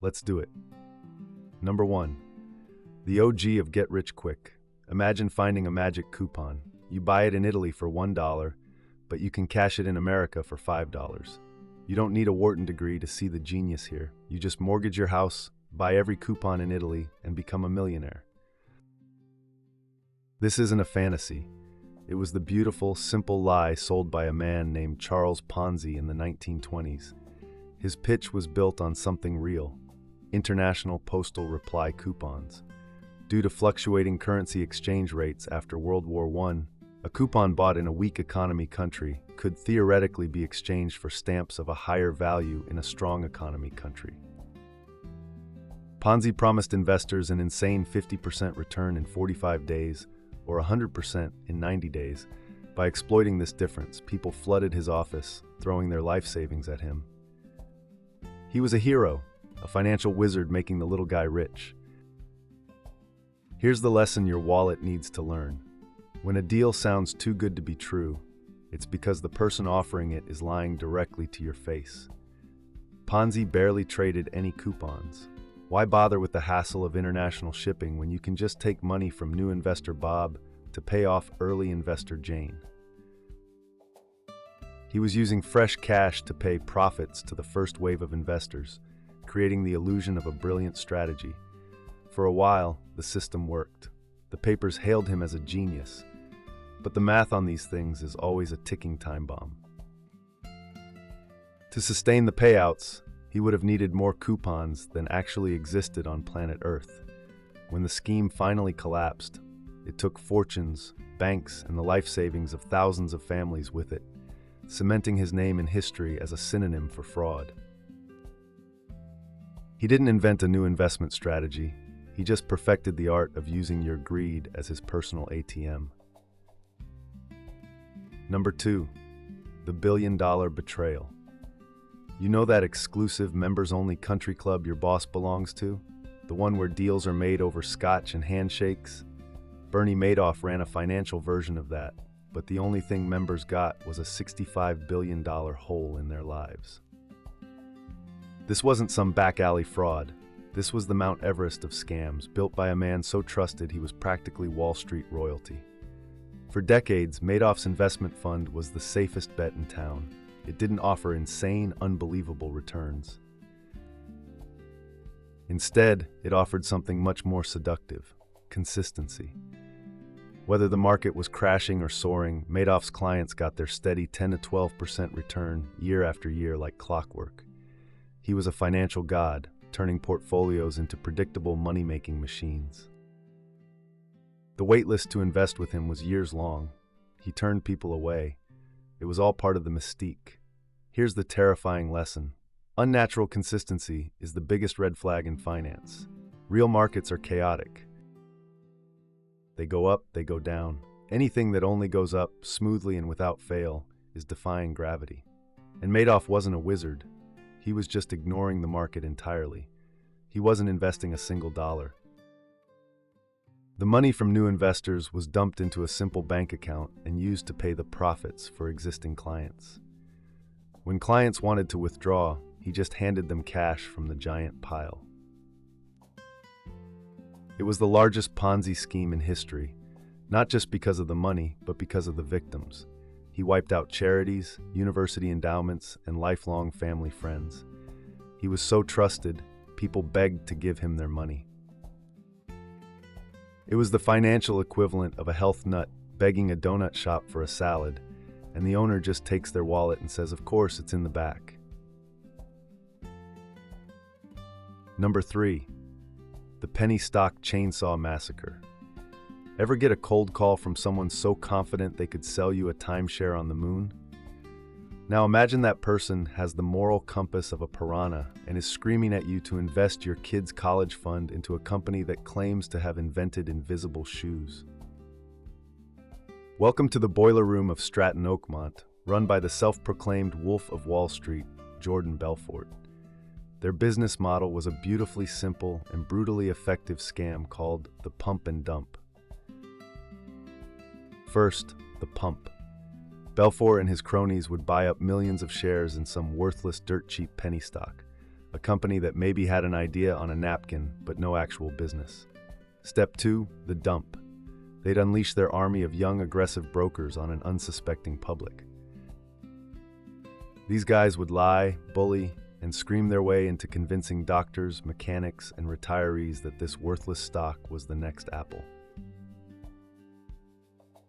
Let's do it. Number 1. The OG of Get Rich Quick. Imagine finding a magic coupon. You buy it in Italy for $1, but you can cash it in America for $5. You don't need a Wharton degree to see the genius here. You just mortgage your house, buy every coupon in Italy, and become a millionaire. This isn't a fantasy. It was the beautiful, simple lie sold by a man named Charles Ponzi in the 1920s. His pitch was built on something real: international postal reply coupons. Due to fluctuating currency exchange rates after World War I, a coupon bought in a weak economy country could theoretically be exchanged for stamps of a higher value in a strong economy country. Ponzi promised investors an insane 50% return in 45 days or 100% in 90 days. By exploiting this difference, people flooded his office, throwing their life savings at him. He was a hero, a financial wizard making the little guy rich. Here's the lesson your wallet needs to learn. When a deal sounds too good to be true, it's because the person offering it is lying directly to your face. Ponzi barely traded any coupons. Why bother with the hassle of international shipping when you can just take money from new investor Bob to pay off early investor Jane? He was using fresh cash to pay profits to the first wave of investors, creating the illusion of a brilliant strategy. For a while, the system worked. The papers hailed him as a genius. But the math on these things is always a ticking time bomb. To sustain the payouts, he would have needed more coupons than actually existed on planet Earth. When the scheme finally collapsed, it took fortunes, banks, and the life savings of thousands of families with it, cementing his name in history as a synonym for fraud. He didn't invent a new investment strategy. He just perfected the art of using your greed as his personal ATM. Number 2. The billion-dollar betrayal. You know that exclusive members-only country club your boss belongs to? The one where deals are made over scotch and handshakes? Bernie Madoff ran a financial version of that, but the only thing members got was a $65 billion hole in their lives. This wasn't some back-alley fraud. This was the Mount Everest of scams, built by a man so trusted he was practically Wall Street royalty. For decades, Madoff's investment fund was the safest bet in town. It didn't offer insane, unbelievable returns. Instead, it offered something much more seductive: consistency. Whether the market was crashing or soaring, Madoff's clients got their steady 10 to 12% return year after year like clockwork. He was a financial god, turning portfolios into predictable money-making machines. The waitlist to invest with him was years long. He turned people away. It was all part of the mystique. Here's the terrifying lesson. Unnatural consistency is the biggest red flag in finance. Real markets are chaotic. They go up, they go down. Anything that only goes up, smoothly and without fail, is defying gravity. And Madoff wasn't a wizard. He was just ignoring the market entirely. He wasn't investing a single dollar. The money from new investors was dumped into a simple bank account and used to pay the profits for existing clients. When clients wanted to withdraw, he just handed them cash from the giant pile. It was the largest Ponzi scheme in history, not just because of the money, but because of the victims. He wiped out charities, university endowments, and lifelong family friends. He was so trusted, people begged to give him their money. It was the financial equivalent of a health nut begging a donut shop for a salad, and the owner just takes their wallet and says, "Of course, it's in the back." Number 3. The penny stock chainsaw massacre. Ever get a cold call from someone so confident they could sell you a timeshare on the moon? Now imagine that person has the moral compass of a piranha and is screaming at you to invest your kid's college fund into a company that claims to have invented invisible shoes. Welcome to the boiler room of Stratton Oakmont, run by the self-proclaimed Wolf of Wall Street, Jordan Belfort. Their business model was a beautifully simple and brutally effective scam called the pump and dump. First, the pump. Belfort and his cronies would buy up millions of shares in some worthless dirt-cheap penny stock, a company that maybe had an idea on a napkin, but no actual business. Step 2, the dump. They'd unleash their army of young, aggressive brokers on an unsuspecting public. These guys would lie, bully, and scream their way into convincing doctors, mechanics, and retirees that this worthless stock was the next Apple.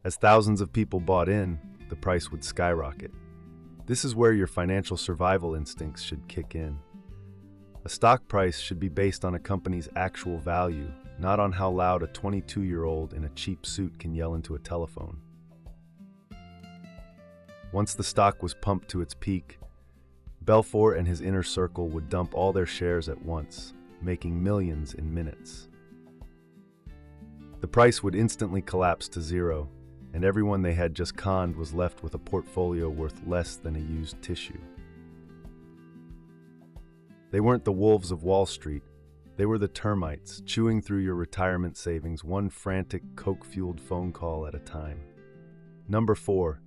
As thousands of people bought in, the price would skyrocket. This is where your financial survival instincts should kick in. A stock price should be based on a company's actual value, not on how loud a 22-year-old in a cheap suit can yell into a telephone. Once the stock was pumped to its peak, Belfort and his inner circle would dump all their shares at once, making millions in minutes. The price would instantly collapse to zero, and everyone they had just conned was left with a portfolio worth less than a used tissue. They weren't the wolves of Wall Street. They were the termites, chewing through your retirement savings one frantic, coke-fueled phone call at a time. Number 4,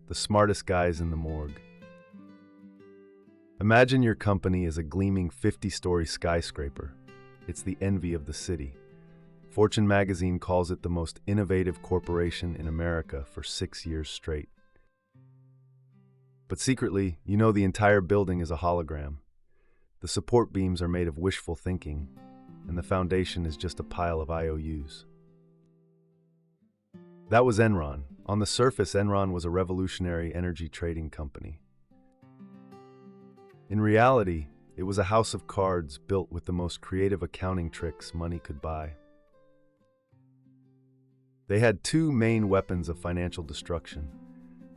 the smartest guys in the morgue. Imagine your company as a gleaming 50-story skyscraper. It's the envy of the city. Fortune magazine calls it the most innovative corporation in America for 6 years straight. But secretly, you know the entire building is a hologram. The support beams are made of wishful thinking, and the foundation is just a pile of IOUs. That was Enron. On the surface, Enron was a revolutionary energy trading company. In reality, it was a house of cards built with the most creative accounting tricks money could buy. They had 2 main weapons of financial destruction.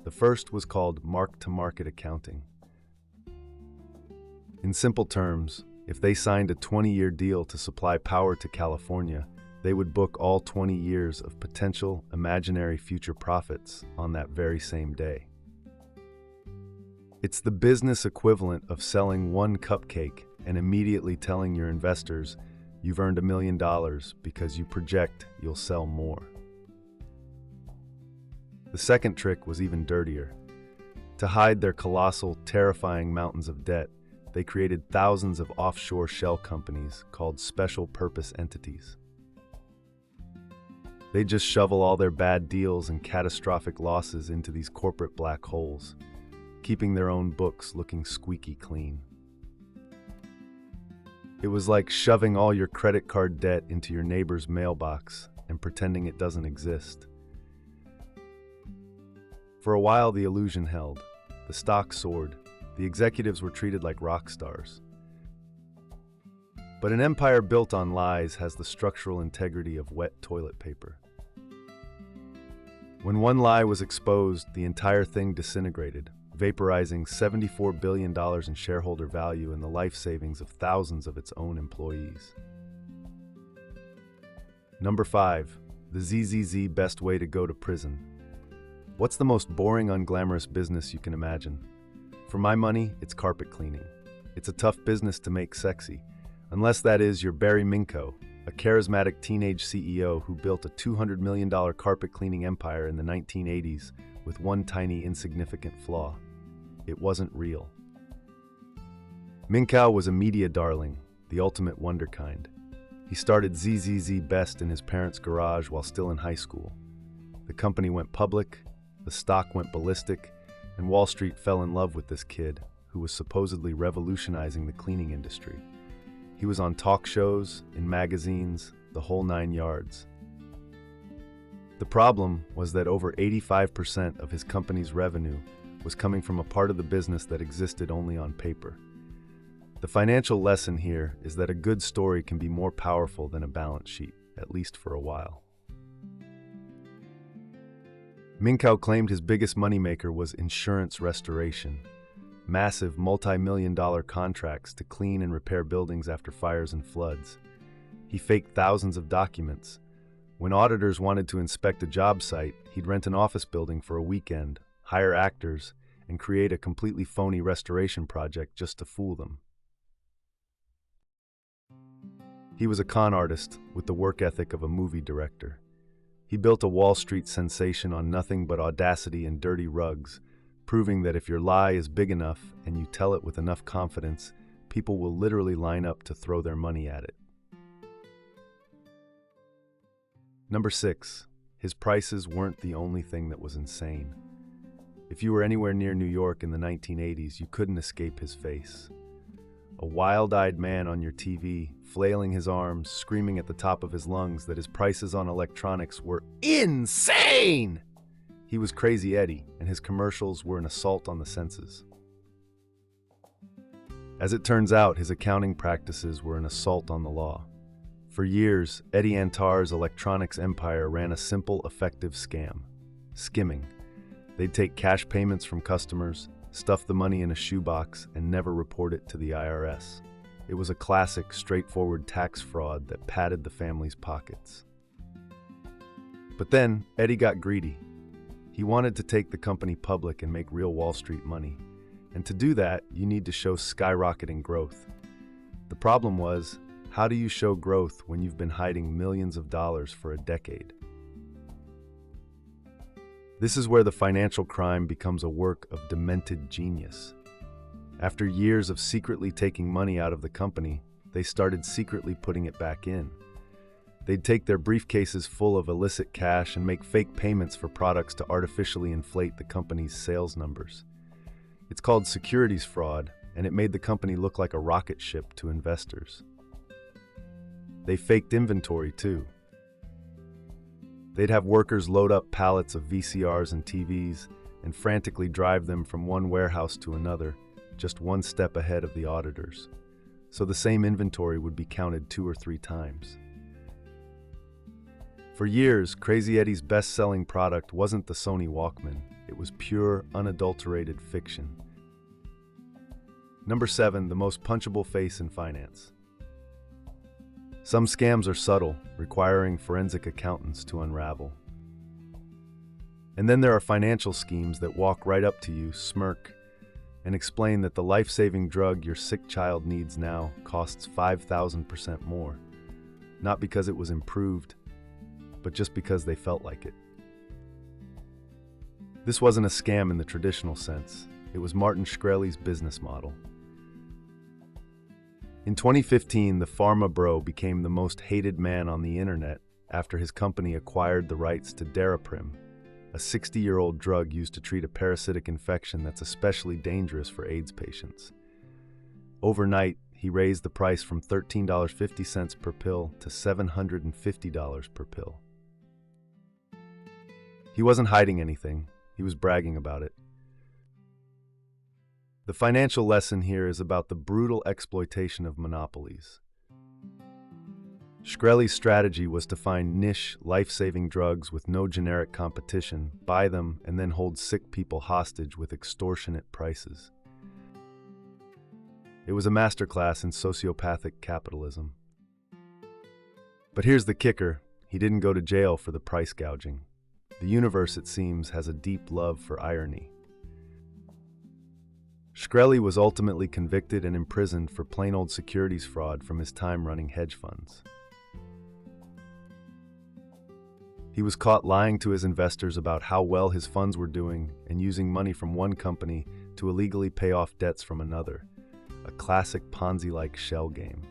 The first was called mark-to-market accounting. In simple terms, if they signed a 20-year deal to supply power to California, they would book all 20 years of potential imaginary future profits on that very same day. It's the business equivalent of selling one cupcake and immediately telling your investors you've earned $1 million because you project you'll sell more. The second trick was even dirtier. To hide their colossal, terrifying mountains of debt, they created thousands of offshore shell companies called special purpose entities. They just shovel all their bad deals and catastrophic losses into these corporate black holes, keeping their own books looking squeaky clean. It was like shoving all your credit card debt into your neighbor's mailbox and pretending it doesn't exist. For a while, the illusion held. The stock soared. The executives were treated like rock stars. But an empire built on lies has the structural integrity of wet toilet paper. When one lie was exposed, the entire thing disintegrated, vaporizing $74 billion in shareholder value and the life savings of thousands of its own employees. Number 5, the ZZZ best way to go to prison. What's the most boring, unglamorous business you can imagine? For my money, it's carpet cleaning. It's a tough business to make sexy, unless that is you're Barry Minkow, a charismatic teenage CEO who built a $200 million carpet cleaning empire in the 1980s with one tiny insignificant flaw. It wasn't real. Minkow was a media darling, the ultimate wonderkind. He started ZZZ Best in his parents' garage while still in high school. The company went public, the stock went ballistic, and Wall Street fell in love with this kid, who was supposedly revolutionizing the cleaning industry. He was on talk shows, in magazines, the whole 9 yards. The problem was that over 85% of his company's revenue was coming from a part of the business that existed only on paper. The financial lesson here is that a good story can be more powerful than a balance sheet, at least for a while. Minkow claimed his biggest moneymaker was insurance restoration, massive multi-million-dollar contracts to clean and repair buildings after fires and floods. He faked thousands of documents. When auditors wanted to inspect a job site, he'd rent an office building for a weekend, hire actors, and create a completely phony restoration project just to fool them. He was a con artist with the work ethic of a movie director. He built a Wall Street sensation on nothing but audacity and dirty rugs, proving that if your lie is big enough and you tell it with enough confidence, people will literally line up to throw their money at it. Number 6. His prices weren't the only thing that was insane. If you were anywhere near New York in the 1980s, you couldn't escape his face. A wild-eyed man on your TV, flailing his arms, screaming at the top of his lungs that his prices on electronics were insane! He was Crazy Eddie, and his commercials were an assault on the senses. As it turns out, his accounting practices were an assault on the law. For years, Eddie Antar's electronics empire ran a simple, effective scam: skimming. They'd take cash payments from customers, stuff the money in a shoebox, and never report it to the IRS. It was a classic, straightforward tax fraud that padded the family's pockets. But then, Eddie got greedy. He wanted to take the company public and make real Wall Street money. And to do that, you need to show skyrocketing growth. The problem was, how do you show growth when you've been hiding millions of dollars for a decade? This is where the financial crime becomes a work of demented genius. After years of secretly taking money out of the company, they started secretly putting it back in. They'd take their briefcases full of illicit cash and make fake payments for products to artificially inflate the company's sales numbers. It's called securities fraud, and it made the company look like a rocket ship to investors. They faked inventory too. They'd have workers load up pallets of VCRs and TVs and frantically drive them from one warehouse to another, just one step ahead of the auditors. So the same inventory would be counted 2 or 3 times. For years, Crazy Eddie's best-selling product wasn't the Sony Walkman. It was pure, unadulterated fiction. Number 7, the most punchable face in finance. Some scams are subtle, requiring forensic accountants to unravel. And then there are financial schemes that walk right up to you, smirk, and explain that the life-saving drug your sick child needs now costs 5,000% more. Not because it was improved, but just because they felt like it. This wasn't a scam in the traditional sense. It was Martin Shkreli's business model. In 2015, the pharma bro became the most hated man on the internet after his company acquired the rights to Daraprim, a 60-year-old drug used to treat a parasitic infection that's especially dangerous for AIDS patients. Overnight, he raised the price from $13.50 per pill to $750 per pill. He wasn't hiding anything. He was bragging about it. The financial lesson here is about the brutal exploitation of monopolies. Shkreli's strategy was to find niche, life-saving drugs with no generic competition, buy them, and then hold sick people hostage with extortionate prices. It was a masterclass in sociopathic capitalism. But here's the kicker: he didn't go to jail for the price gouging. The universe, it seems, has a deep love for irony. Shkreli was ultimately convicted and imprisoned for plain old securities fraud from his time running hedge funds. He was caught lying to his investors about how well his funds were doing and using money from one company to illegally pay off debts from another, a classic Ponzi-like shell game.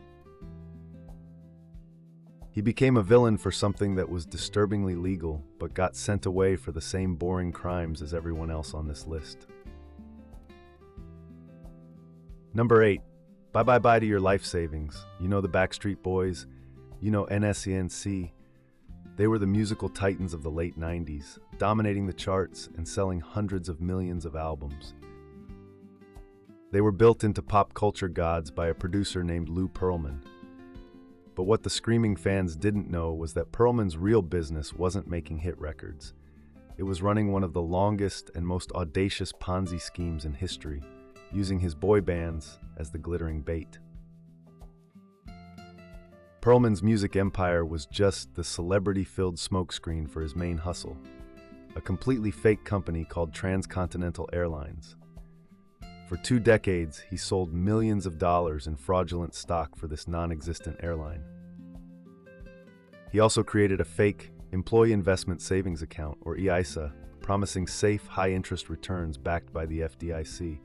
He became a villain for something that was disturbingly legal, but got sent away for the same boring crimes as everyone else on this list. Number 8, bye to your life savings. You know the Backstreet Boys, you know NSYNC. They were the musical titans of the late 90s, dominating the charts and selling hundreds of millions of albums. They were built into pop culture gods by a producer named Lou Pearlman. But what the screaming fans didn't know was that Pearlman's real business wasn't making hit records. It was running one of the longest and most audacious Ponzi schemes in history, using his boy bands as the glittering bait. Pearlman's music empire was just the celebrity-filled smokescreen for his main hustle, a completely fake company called Transcontinental Airlines. For 2 decades, he sold millions of dollars in fraudulent stock for this non-existent airline. He also created a fake Employee Investment Savings Account, or EISA, promising safe, high-interest returns backed by the FDIC.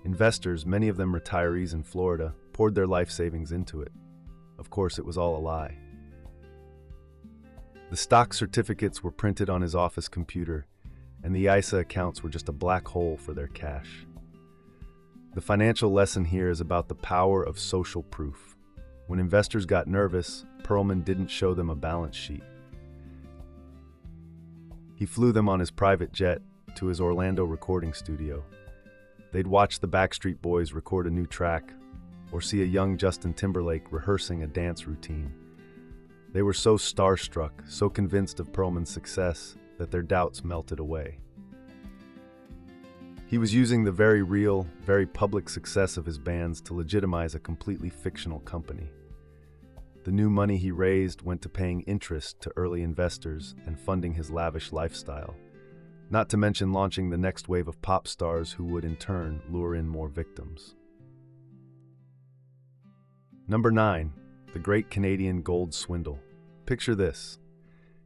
Investors, many of them retirees in Florida, poured their life savings into it. Of course, it was all a lie. The stock certificates were printed on his office computer, and the ISA accounts were just a black hole for their cash. The financial lesson here is about the power of social proof. When investors got nervous, Perlman didn't show them a balance sheet. He flew them on his private jet to his Orlando recording studio. They'd watch the Backstreet Boys record a new track, or see a young Justin Timberlake rehearsing a dance routine. They were so starstruck, so convinced of Perlman's success, that their doubts melted away. He was using the very real, very public success of his bands to legitimize a completely fictional company. The new money he raised went to paying interest to early investors and funding his lavish lifestyle, not to mention launching the next wave of pop stars who would in turn lure in more victims. Number 9. The Great Canadian Gold Swindle. Picture this.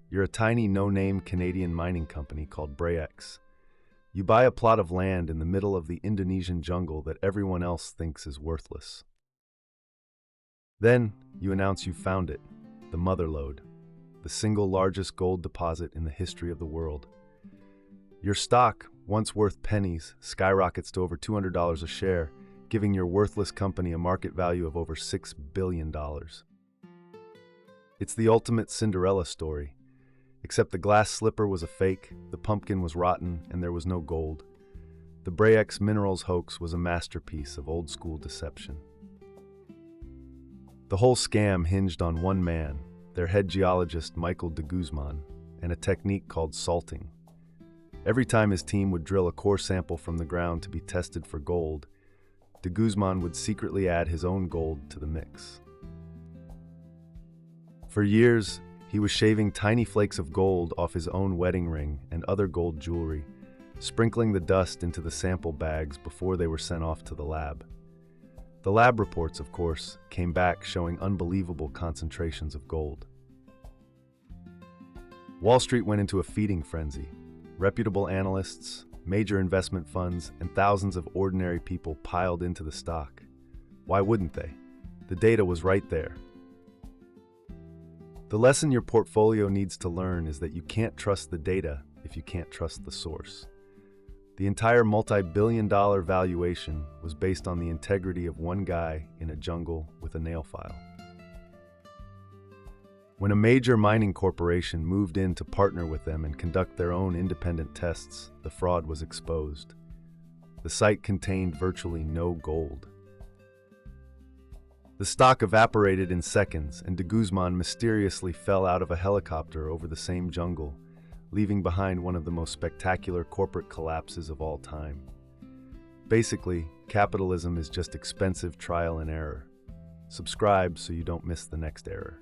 You're a tiny no-name Canadian mining company called Bre-X. You buy a plot of land in the middle of the Indonesian jungle that everyone else thinks is worthless. Then, you announce you found it, the Mother Lode, the single largest gold deposit in the history of the world. Your stock, once worth pennies, skyrockets to over $200 a share, giving your worthless company a market value of over $6 billion. It's the ultimate Cinderella story. Except the glass slipper was a fake, the pumpkin was rotten, and there was no gold. The Bre-X Minerals hoax was a masterpiece of old-school deception. The whole scam hinged on one man, their head geologist Michael de Guzman, and a technique called salting. Every time his team would drill a core sample from the ground to be tested for gold, de Guzman would secretly add his own gold to the mix. For years, he was shaving tiny flakes of gold off his own wedding ring and other gold jewelry, sprinkling the dust into the sample bags before they were sent off to the lab. The lab reports, of course, came back showing unbelievable concentrations of gold. Wall Street went into a feeding frenzy. Reputable analysts, major investment funds, and thousands of ordinary people piled into the stock. Why wouldn't they? The data was right there. The lesson your portfolio needs to learn is that you can't trust the data if you can't trust the source. The entire multi-billion-dollar valuation was based on the integrity of one guy in a jungle with a nail file. When a major mining corporation moved in to partner with them and conduct their own independent tests, the fraud was exposed. The site contained virtually no gold. The stock evaporated in seconds, and de Guzman mysteriously fell out of a helicopter over the same jungle, leaving behind one of the most spectacular corporate collapses of all time. Basically, capitalism is just expensive trial and error. Subscribe so you don't miss the next error.